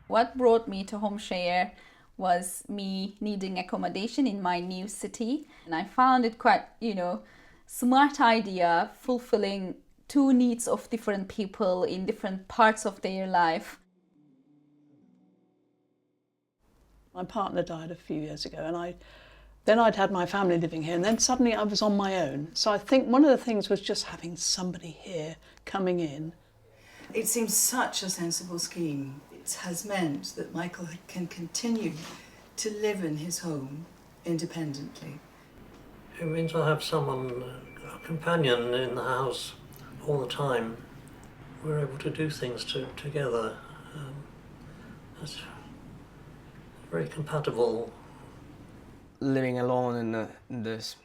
What brought me to Homeshare was me needing accommodation in my new city. And I found it quite, smart idea, fulfilling two needs of different people in different parts of their life. My partner died a few years ago, and then I'd had my family living here, and then suddenly I was on my own. So I think one of the things was just having somebody here coming in. It seems such a sensible scheme. It has meant that Michael can continue to live in his home independently. It means I have someone, a companion in the house all the time. We're able to do things together. That's very compatible. Living alone in this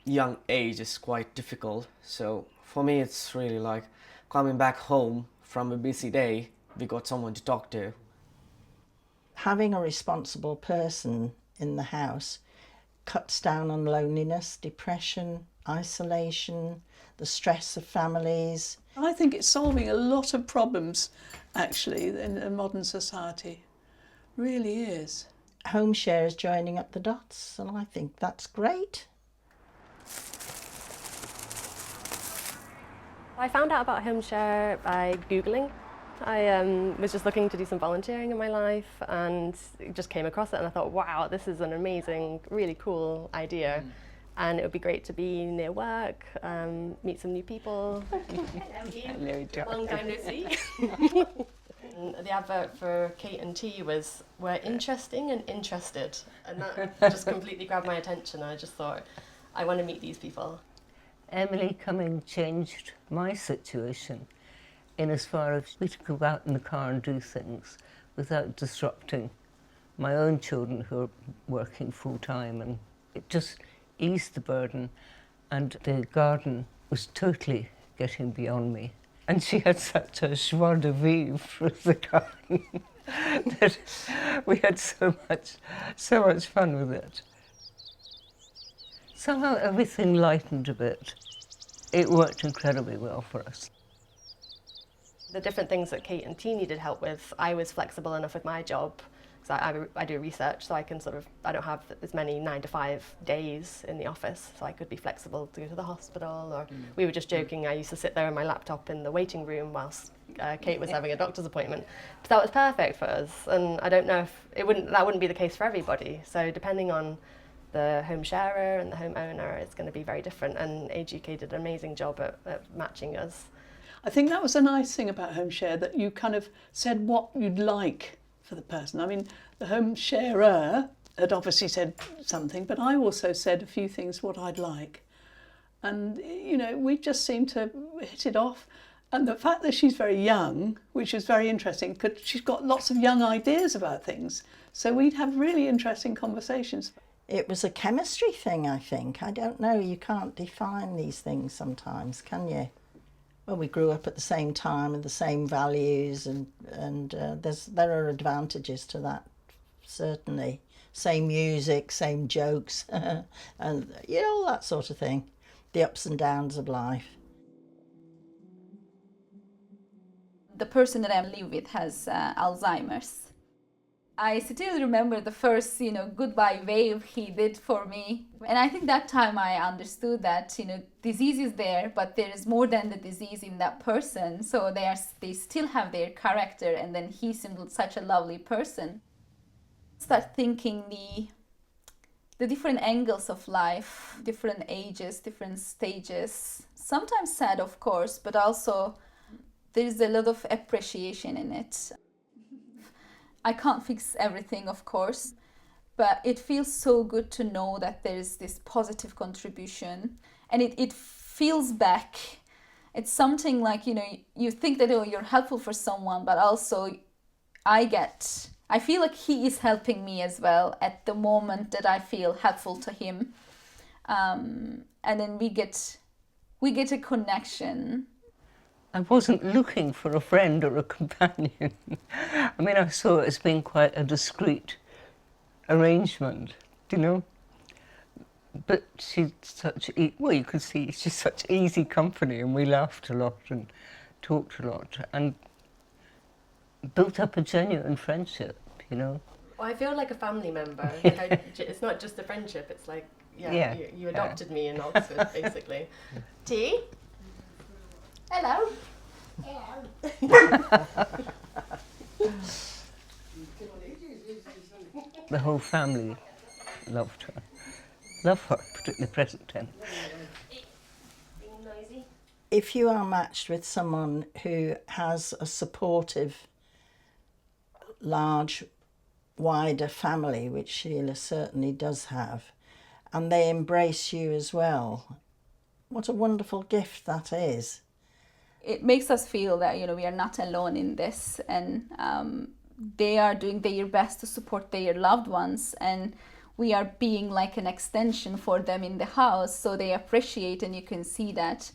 young age is quite difficult, so for me it's really like coming back home from a busy day, we got someone to talk to. Having a responsible person in the house cuts down on loneliness, depression, isolation, the stress of families. I think it's solving a lot of problems, actually, in a modern society. Really is. Homeshare is joining up the dots, and I think that's great. I found out about Homeshare by Googling. I was just looking to do some volunteering in my life and just came across it, and I thought, wow, this is an amazing, really cool idea. And it would be great to be near work, meet some new people. Long time no see. The advert for Kate and T was, we're interesting and interested, and that just completely grabbed my attention. I just thought, I want to meet these people. Emily coming changed my situation in as far as we could go out in the car and do things without disrupting my own children who are working full time, and it just eased the burden, and the garden was totally getting beyond me. And she had such a joie de vivre with the garden that we had so much fun with it. Somehow everything lightened a bit. It worked incredibly well for us. The different things that Kate and T needed help with, I was flexible enough with my job. So I do research, so I don't have as many 9-to-5 days in the office, so I could be flexible to go to the hospital, or we were just joking, I used to sit there on my laptop in the waiting room whilst Kate was having a doctor's appointment. But that was perfect for us, and I don't know if that wouldn't be the case for everybody. So depending on the home sharer and the homeowner, it's going to be very different, and AGK did an amazing job at matching us. I think that was a nice thing about Homeshare, that you kind of said what you'd like for the person. I mean, the home sharer had obviously said something, but I also said a few things what I'd like. And, we just seemed to hit it off. And the fact that she's very young, which is very interesting, because she's got lots of young ideas about things. So we'd have really interesting conversations. It was a chemistry thing, I think. I don't know, you can't define these things sometimes, can you? Well, we grew up at the same time and the same values, and there are advantages to that, certainly. Same music, same jokes, and all that sort of thing. The ups and downs of life. The person that I live with has Alzheimer's. I still remember the first, goodbye wave he did for me. And I think that time I understood that, disease is there, but there is more than the disease in that person. So they still have their character, and then he seemed such a lovely person. Start thinking the different angles of life, different ages, different stages. Sometimes sad, of course, but also there's a lot of appreciation in it. I can't fix everything, of course, but it feels so good to know that there's this positive contribution, and it feels back. It's something like, you think that you're helpful for someone, but also I feel like he is helping me as well at the moment that I feel helpful to him. And then we get a connection. I wasn't looking for a friend or a companion. I mean, I saw it as being quite a discreet arrangement, But she's you could see she's such easy company, and we laughed a lot and talked a lot. And built up a genuine friendship, you know. Well, I feel like a family member. Like it's not just a friendship, it's like, Yeah. you adopted me in Oxford, basically. Tea? Hello. The whole family loved her. Love her, particularly present tense. Being noisy? If you are matched with someone who has a supportive, large, wider family, which Sheila certainly does have, and they embrace you as well, what a wonderful gift that is. It makes us feel that, you know, we are not alone in this, and they are doing their best to support their loved ones, and we are being like an extension for them in the house, so they appreciate, and you can see that.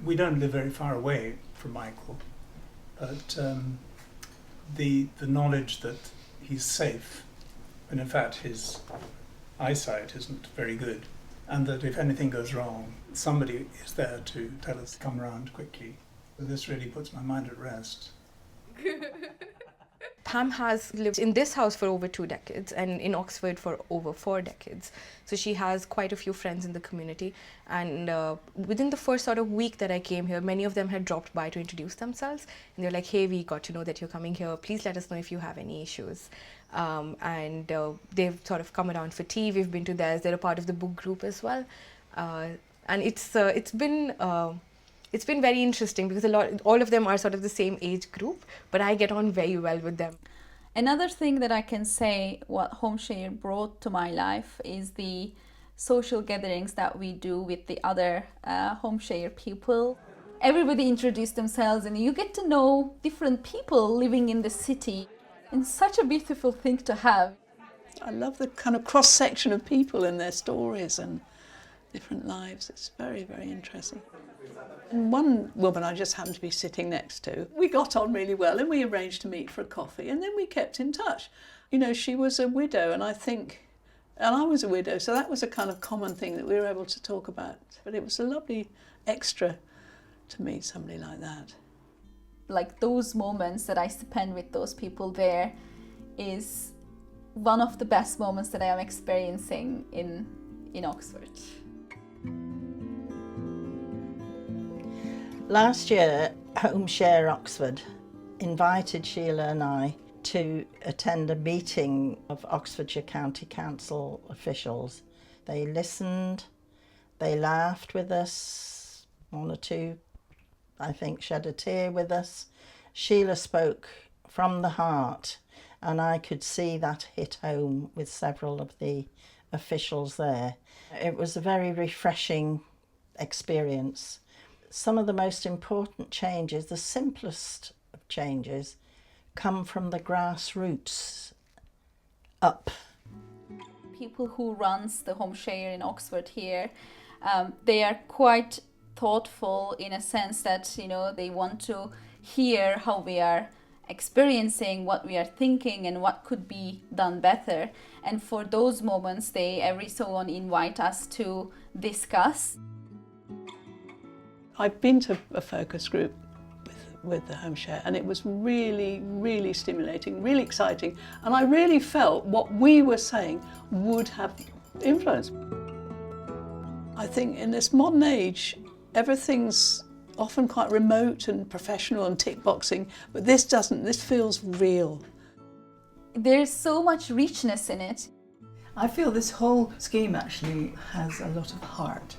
We don't live very far away from Michael, but the knowledge that he's safe, and in fact his eyesight isn't very good, and that if anything goes wrong, somebody is there to tell us to come around quickly. So this really puts my mind at rest. Pam has lived in this house for over 2 decades and in Oxford for over 4 decades. So she has quite a few friends in the community. And within the first sort of week that I came here, many of them had dropped by to introduce themselves. And they're like, hey, we got to know that you're coming here. Please let us know if you have any issues. And they've sort of come around for tea. We've been to theirs. They're a part of the book group as well. And it's been very interesting because all of them are sort of the same age group, but I get on very well with them. Another thing that I can say what Homeshare brought to my life is the social gatherings that we do with the other Homeshare people. Everybody introduced themselves and you get to know different people living in the city. It's such a beautiful thing to have. I love the kind of cross-section of people and their stories and different lives. It's very, very interesting. And one woman I just happened to be sitting next to, we got on really well and we arranged to meet for a coffee and then we kept in touch. You know, she was a widow and I was a widow, so that was a kind of common thing that we were able to talk about. But it was a lovely extra to meet somebody like that. Like those moments that I spend with those people there is one of the best moments that I am experiencing in Oxford. Last year, Homeshare Oxford invited Sheila and I to attend a meeting of Oxfordshire County Council officials. They listened, they laughed with us, one or two, I think, shed a tear with us. Sheila spoke from the heart, and I could see that hit home with several of the officials there. It was a very refreshing experience. Some of the most important changes, the simplest of changes, come from the grassroots up. People who runs the Homeshare in Oxford here, they are quite thoughtful in a sense that, you know, they want to hear how we are experiencing, what we are thinking and what could be done better. And for those moments, they every so on invite us to discuss. I've been to a focus group with the Homeshare and it was really, really stimulating, really exciting, and I really felt what we were saying would have influence. I think in this modern age, everything's often quite remote and professional and tick boxing, but this doesn't, this feels real. There's so much richness in it. I feel this whole scheme actually has a lot of heart.